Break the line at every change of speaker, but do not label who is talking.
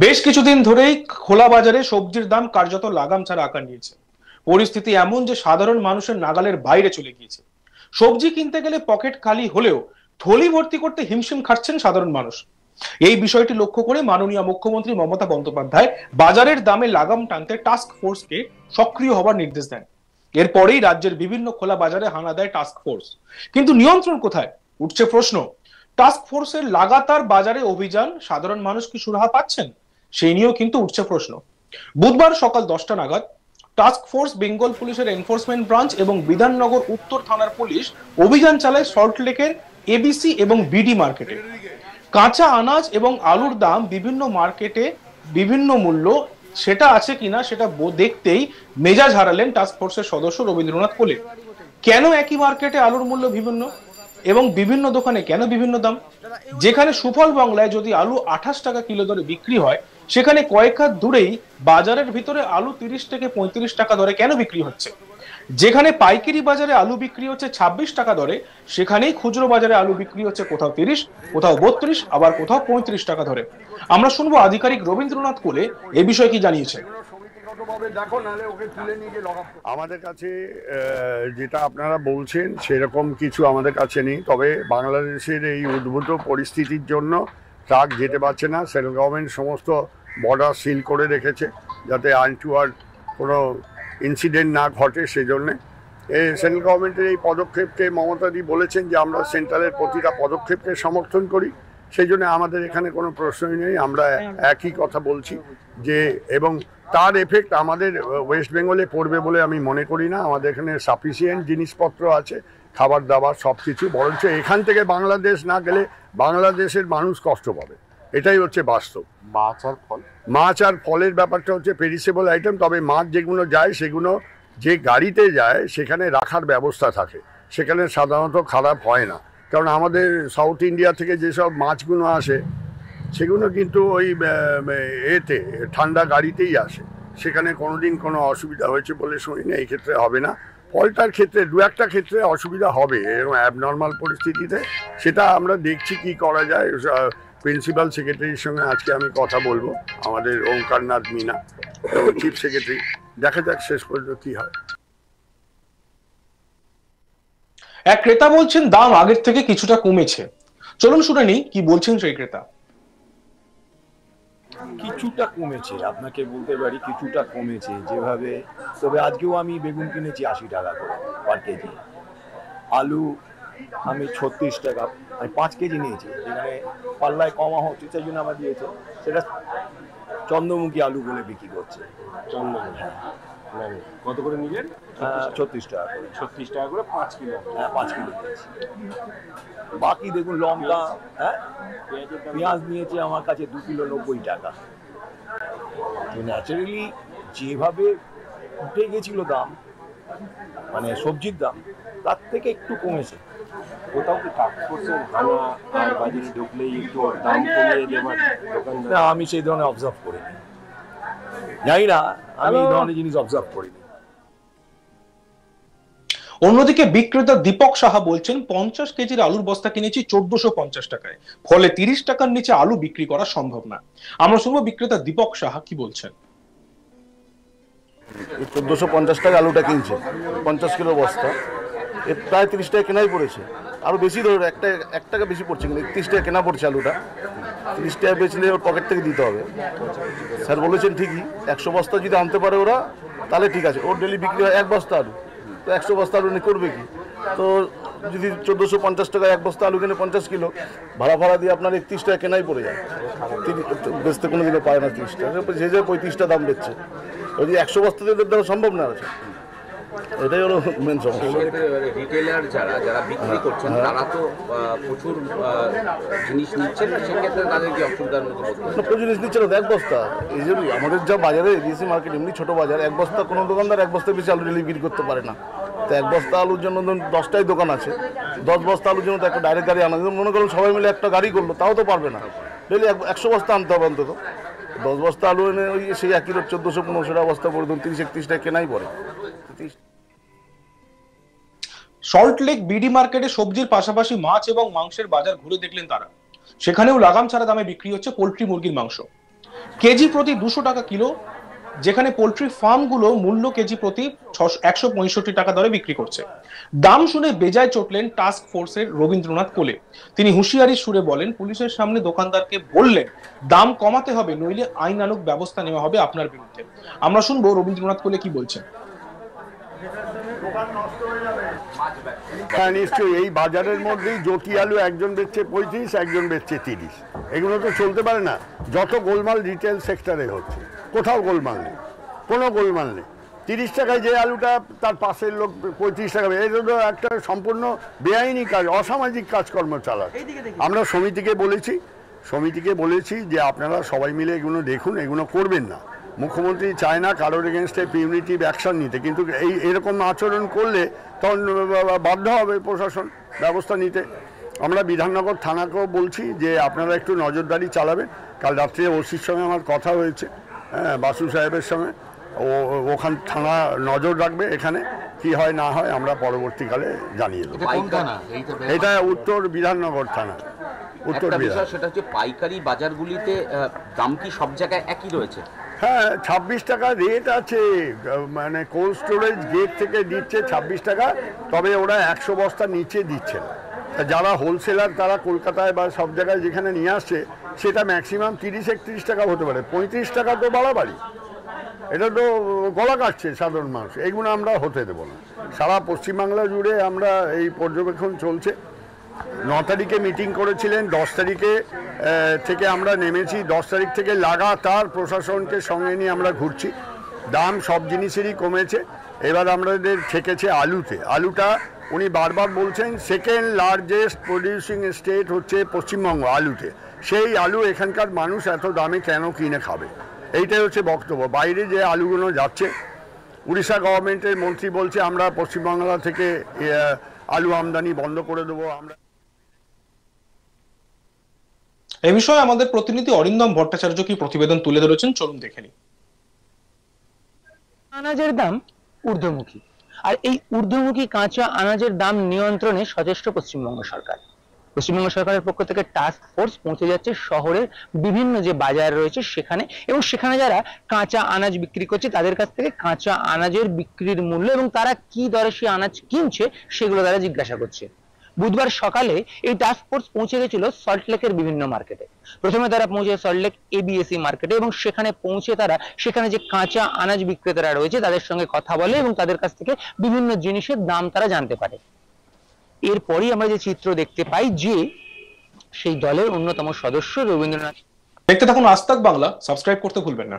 বেশ কিছুদিন ধরেই খোলা বাজারে সবজির দাম কার্যত লাগাম ছাড়া আকার নিয়েছে। পরিস্থিতি এমন যে সাধারণ মানুষের নাগালের বাইরে চলে গিয়েছে। সবজি কিনতে গেলে পকেট খালি হলেও থলি ভর্তি করতে হিমশিম খাচ্ছেন সাধারণ মানুষ। এই বিষয়টি লক্ষ্য করে মাননীয় মুখ্যমন্ত্রী মমতা বন্দ্যোপাধ্যায় বাজারের দামে লাগাম টানতে টাস্ক ফোর্সকে সক্রিয় হবার নির্দেশ দেন। এরপরেই রাজ্যের বিভিন্ন খোলা বাজারে হানা দেয় টাস্ক ফোর্স। কিন্তু নিয়ন্ত্রণ কোথায়, উঠছে প্রশ্ন। টাস্ক ফোর্সের লাগাতার বাজারে অভিযান সাধারণ মানুষ কি সুরাহা পাচ্ছেন, সেই নিয়েও কিন্তু উঠছে প্রশ্ন। বুধবার সকাল 10টা নাগাদ টাস্ক ফোর্স, বেঙ্গল পুলিশের এনফোর্সমেন্ট ব্রাঞ্চ এবং বিধাননগর উত্তর থানার পুলিশ অভিযান চালায় সল্টলেকের এবিসি এবং বিডি মার্কেটে। কাঁচা আনাজ এবং আলুর দাম বিভিন্ন মার্কেটে বিভিন্ন মূল্য, সেটা আছে কিনা সেটা দেখতেই মেজাজ হারালেন টাস্ক ফোর্সের সদস্য রবীন্দ্রনাথ কোলে। কেন একই মার্কেটে আলুর মূল্য বিভিন্ন এবং বিভিন্ন দোকানে কেন বিভিন্ন দাম? যেখানে সুফল বাংলায় যদি আলু 28 টাকা কিলো দরে বিক্রি হয়, সেখানে কয়েক হাত দূরেই বাজারের ভিতরে আলু 30 থেকে 35 টাকা দরে কেন বিক্রি হচ্ছে? যেখানে পাইকারি বাজারে আলু বিক্রি হচ্ছে 26 টাকা দরে, সেখানেই খুচরো বাজারে আলু বিক্রি হচ্ছে কোথাও 30, কোথাও 32, আবার কোথাও 35 টাকা ধরে। আমরা শুনবো আধিকারিক রবীন্দ্রনাথ কোলে এ বিষয়ে কি জানিয়েছেন।
আমাদের কাছে যেটা আপনারা বলছেন সেরকম কিছু আমাদের কাছে নেই, তবে বাংলাদেশের এই উদ্ভূত পরিস্থিতির জন্য ট্রাক যেতে পারছে না। সেন্ট্রাল গভর্নমেন্ট সমস্ত বর্ডার সিল করে রেখেছে যাতে আনটুয়ার্ড কোনো ইনসিডেন্ট না ঘটে। সেই জন্যে সেন্ট্রাল গভর্নমেন্টের এই পদক্ষেপকে মমতাদি বলেছেন যে আমরা সেন্ট্রালের প্রতিটা পদক্ষেপকে সমর্থন করি। সেই জন্য আমাদের এখানে কোনো প্রশ্নই নেই, আমরা একই কথা বলছি যে, এবং তার এফেক্ট আমাদের ওয়েস্ট বেঙ্গলে পড়বে বলে আমি মনে করি না। আমাদের এখানে সাফিসিয়েন্ট জিনিসপত্র আছে, খাবার দাবার সব কিছু, বরঞ্চ এখান থেকে বাংলাদেশ না গেলে বাংলাদেশের মানুষ কষ্ট পাবে, এটাই হচ্ছে বাস্তব। মাছ আর ফলের ব্যাপারটা হচ্ছে পেরিসেবল আইটেম, তবে মাছ যেগুলো যায় সেগুলো যে গাড়িতে যায় সেখানে রাখার ব্যবস্থা থাকে, সেখানে সাধারণত খারাপ হয় না। কারণ আমাদের সাউথ ইন্ডিয়া থেকে যেসব মাছগুলো আসে সেগুলো কিন্তু ওই এতে ঠান্ডা গাড়িতেই আসে, সেখানে কোনোদিন কোনো অসুবিধা হয়েছে বলে শুনি না। এই ক্ষেত্রে হবে না। ফলটার ক্ষেত্রে দু একটা ক্ষেত্রে অসুবিধা হবে এরকম অ্যাবনর্মাল পরিস্থিতিতে, সেটা আমরা দেখছি কি করা যায়। প্রিন্সিপাল সেক্রেটারির সঙ্গে আজকে আমি কথা বলবো, আমাদের ওঙ্কারনাথ মিনা এবং চিফ সেক্রেটারি, দেখা যাক শেষ পর্যন্ত কি হয়।
এক ক্রেতা বলছেন দাম আগের থেকে কিছুটা কমেছে। চলুন শুনে নিই কি বলছেন সেই ক্রেতা।
কিছুটা কমেছে, আপনাকে বলতে পারি কিছুটা কমেছে যেভাবে। তবে আজকেও আমি বেগুন কিনেছি 80 টাকা করে পার কেজি। আলু আমি 36 টাকা, আমি 5 কেজি নিয়েছি, যেখানে পাল্লায় কমা হচ্ছে সেই জন্য আমার দিয়েছে। সেটা চন্দ্রমুখী আলু বলে বিক্রি করছে। চন্দ্রমুখী কত করে নিলেন? 36 টাকা করে। 36 টাকা করে 5 কিলো? হ্যাঁ, 5 কিলো নিয়েছি। বাকি দেখুন লঙ্কা, হ্যাঁ, পেঁয়াজ নিয়েছে আমার কাছে 2 কিলো 90 টাকা। তো ন্যাচারালি যেভাবে উঠে গেছিল দাম, মানে সবজির দাম, তার থেকে একটু কমেছে।
কোথাও কি টাস্ক ফোর্সের হানা আর বাজারে ঢুকলেই একটু দাম কমিয়ে দেওয়ার দোকানদার?
না, আমি সেই ধরনের অবজার্ভ করিনি, জানি না, আমি এই ধরনের জিনিস অবজার্ভ করিনি।
অন্যদিকে বিক্রেতা দীপক সাহা বলছেন 50 কেজির আলুর বস্তা কিনেছি 1450 টাকায়, ফলে 30 টাকার নিচে আলু বিক্রি করা সম্ভব না। আমরা শুনবো বিক্রেতা দীপক সাহা কি বলছেন।
1450 টাকা আলুটা কিনছে, 50 কিলো বস্তা, এর প্রায় 30 টাকা কেনাই পড়েছে। আরো বেশি ধরো, এক টাকা বেশি পড়ছে, কিন্তু 31 টাকা কেনা পড়ছে আলুটা। 30 টাকা বেচলে ওর পকেট থেকে দিতে হবে। স্যার বলেছেন ঠিকই, 100 বস্তা যদি আনতে পারে ওরা তাহলে ঠিক আছে, ওর ডেলি বিক্রি হয় 1 বস্তা আলু, তো 100 বস্তা আলু নিয়ে করবে কি? তো যদি 1450 টাকা 1 বস্তা আলু কিনে 50 কিলো ভাড়া দিয়ে আপনার 31 টাকা কেনাই পড়ে যায়। বেচতে কোনো দিনও পায় না 30 টাকা, যে 35টা দাম বেচছে। যদি 100 বস্তা দিয়ে দেওয়া সম্ভব না আছে, এটাই হলো মেন সমস্যা।
রিটেলার যারা বিক্রি করছেন তারা তো প্রচুর জিনিস নিচ্ছেন, সেক্ষেত্রে তাদের কি অসুবিধার মধ্যে পড়ছে?
প্রচুর জিনিস নিচ্ছে না, 1 বস্তা। এই যে আমাদের যা বাজারে এডিসি মার্কেট এমনি ছোট বাজার, 1 বস্তা কোনো দোকানদার 1 বস্তা বেশি আলু ডেলি বিক্রি করতে পারে না। তো 1 বস্তা আলুর জন্য 10টাই দোকান আছে, 10 বস্তা আলুর জন্য তো একটা ডাইরেক্ট গাড়ি আনা, মনে করুন সবাই মিলে একটা গাড়ি করলো, তাও তো পারবে না। ডেলি 100 বস্তা আনতে হবে অন্তত। 10 বস্তা আলু এনে ওই সেই একই 1400-1500 টাকা বস্তা পড়ে, 30-31 টাকা কেনাই পড়ে।
সল্টলেক বিডি মার্কেটে সবজির পাশাপাশি মাছ এবং মাংসের বাজার ঘুরে দেখলেন তারা। সেখানেও লাগাম ছাড়া দামে বিক্রি হচ্ছে পোল্ট্রি, মুরগির মাংস। কেজি প্রতি 200 টাকা কিলো, যেখানে পোল্ট্রি ফার্মগুলো মূল্য কেজি প্রতি 165 টাকা দরে বিক্রি করছে। দাম শুনে বেজায় চটলেন টাস্ক ফোর্সের রবীন্দ্রনাথ কোলে। তিনি হুঁশিয়ারির সুরে বলেন, পুলিশের সামনে দোকানদারকে বললেন দাম কমাতে হবে, নইলে আইনানুগ ব্যবস্থা নেওয়া হবে আপনার বিরুদ্ধে। আমরা শুনবো রবীন্দ্রনাথ কোলে কি বলছেন।
হ্যাঁ নিশ্চয়ই, এই বাজারের মধ্যেই জ্যোতি আলু একজন বেচছে 35, একজন বেচছে 30। এগুলো তো চলতে পারে না। যত গোলমাল রিটেল সেক্টরে হচ্ছে, কোথাও গোলমাল নেই, কোনো গোলমাল নেই। 30 টাকায় যে আলুটা তার পাশের লোক 35 টাকা, এটা তো একটা সম্পূর্ণ বেআইনি কাজ, অসামাজিক কাজকর্ম চালাচ্ছে। আমরা সমিতিকে বলেছি যে আপনারা সবাই মিলে এগুলো দেখুন, এগুলো করবেন না। মুখ্যমন্ত্রী চায় না কারোর এগেনস্টে পিউনিটিভ অ্যাকশন নিতে, কিন্তু এরকম আচরণ করলে তখন বাধ্য হবে প্রশাসন ব্যবস্থা নিতে। আমরা বিধাননগর থানাকেও বলছি যে আপনারা একটু নজরদারি চালাবেন। কাল রাত্রে ওসির সঙ্গে আমার কথা হয়েছে, হ্যাঁ, বাসু সাহেবের সঙ্গে। ওখান থানা নজর রাখবে, এখানে কি হয় না হয় আমরা পরবর্তীকালে জানিয়ে দেবো। এটা উত্তর বিধাননগর থানা, উত্তর বিধান।
সেটা হচ্ছে পাইকারি বাজারগুলিতে দাম কি সব জায়গায় একই রয়েছে?
হ্যাঁ, 26 টাকা রেট আছে, মানে কোল্ড স্টোরেজ গেট থেকে দিচ্ছে 26 টাকা, তবে ওরা 100 বস্তা নিচে দিচ্ছে না। যারা হোলসেলার তারা কলকাতায় বা সব জায়গায় যেখানে নিয়ে আসছে সেটা ম্যাক্সিমাম 30-31 টাকা হতে পারে, 35 টাকা তো বাড়াবাড়ি। এটা তো গলা কাটছে সাধারণ মানুষ, এগুলো আমরা হতে দেবো না। সারা পশ্চিমবাংলা জুড়ে আমরা এই পর্যবেক্ষণ চলছে। 9 তারিখে মিটিং করেছিলেন, 10 তারিখে থেকে আমরা নেমেছি, 10 তারিখ থেকে লাগাতার প্রশাসনকে সঙ্গে নিয়ে আমরা ঘুরছি। দাম সব জিনিসেরই কমেছে। এবার আমাদের ঠেকেছে আলুতে। আলুটা উনি বারবার বলছেন সেকেন্ড লার্জেস্ট প্রডিউসিং স্টেট হচ্ছে পশ্চিমবঙ্গ আলুতে। সেই আলু এখানকার মানুষ এত দামে কেন কিনে খাবে, এইটাই হচ্ছে বক্তব্য। বাইরে যে আলুগুলো যাচ্ছে, উড়িষ্যা গভর্নমেন্টের মন্ত্রী বলছে আমরা পশ্চিমবাংলা থেকে আলু আমদানি বন্ধ করে দেবো। আমরা
এই বিষয়ে আমাদের প্রতিনিধি অরিন্দম ভট্টাচার্য কি প্রতিবেদন তুলে ধরেছেন, চলুন দেখে নিই।
আনাজের দাম ঊর্ধ্বমুখী, আর এই ঊর্ধ্বমুখী কাঁচা আনাজের দাম নিয়ন্ত্রণে সচেষ্ট পশ্চিমবঙ্গ সরকার। পশ্চিমবঙ্গ সরকারের পক্ষ থেকে টাস্ক ফোর্স পৌঁছে যাচ্ছে শহরের বিভিন্ন যে বাজার রয়েছে সেখানে, এবং সেখানে যারা কাঁচা আনাজ বিক্রি করছে তাদের কাছ থেকে কাঁচা আনাজের বিক্রির মূল্য এবং তারা কি দরে সেই আনাজ কিনছে সেগুলো তারা জিজ্ঞাসা করছে। বুধবার সকালে এই টাস্ক ফোর্স পৌঁছে গেছিল সল্টলেকের বিভিন্ন মার্কেটে। প্রথমে তারা পৌঁছে সল্টলেক এবিএসি মার্কেটে, এবং সেখানে পৌঁছে তারা সেখানে যে কাঁচা আনাজ বিক্রেতারা রয়েছে তাদের সঙ্গে কথা বলে এবং তাদের কাছ থেকে বিভিন্ন জিনিসের দাম তারা জানতে পারে। এরপরই আমরা যে চিত্র দেখতে পাই যে সেই দলের অন্যতম সদস্য রবীন্দ্রনাথ।
দেখতে থাকুন আজ তাক বাংলা, সাবস্ক্রাইব করতে ভুলবেন না।